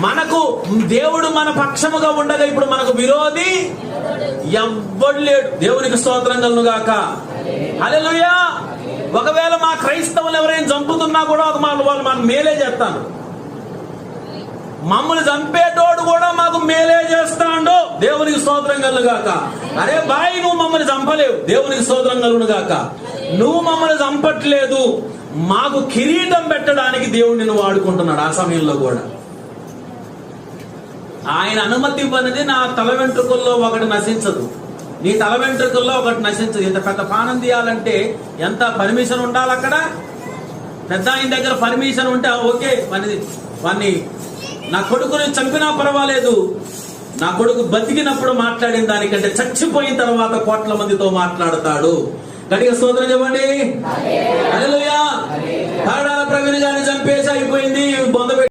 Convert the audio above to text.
మనకు దేవుడు మన పక్షముగా ఉండగా ఇప్పుడు మనకు విరోధి ఎవ్వడు లేడు. దేవునికి స్తోత్రం కలుగును గాక. హల్లెలూయా. ఒకవేళ మా క్రైస్తవులు ఎవరైనా చంపుతున్నా కూడా వాళ్ళు మనకు మేలే చేస్తాను. మమ్మల్ని చంపేటోడు కూడా మాకు మేలే చేస్తాడు. దేవునికి స్తోత్రం కలుగును గాక. అరే బాయ్, నువ్వు మమ్మల్ని చంపలేవు. దేవునికి స్తోత్రం కలుగును గాక. నువ్వు మమ్మల్ని చంపట్లేదు, మాకు కిరీటం పెట్టడానికి దేవుడు నిన్ను వాడుకుంటున్నాడు. ఆ సమయంలో కూడా ఆయన అనుమతి ఇవ్వనిది నా తల వెంట్రుకల్లో ఒకటి నశించదు, నీ తల వెంట్రుకల్లో ఒకటి నశించదు. ఇంత పెద్ద పానం తీయాలంటే ఎంత పర్మిషన్ ఉండాలి అక్కడ. పెద్ద ఆయన దగ్గర పర్మిషన్ ఉంటే ఓకే, వాన్ని నా కొడుకుని చంపినా పర్వాలేదు, నా కొడుకు బతికినప్పుడు మాట్లాడిన దానికంటే చచ్చిపోయిన తర్వాత కోట్ల మందితో మాట్లాడతాడు. గట్టిగా స్తోత్రం చెప్పండి. హల్లెలూయా. తాడాల ప్రవీణ్ గారిని చంపేసి అయిపోయింది, బొంద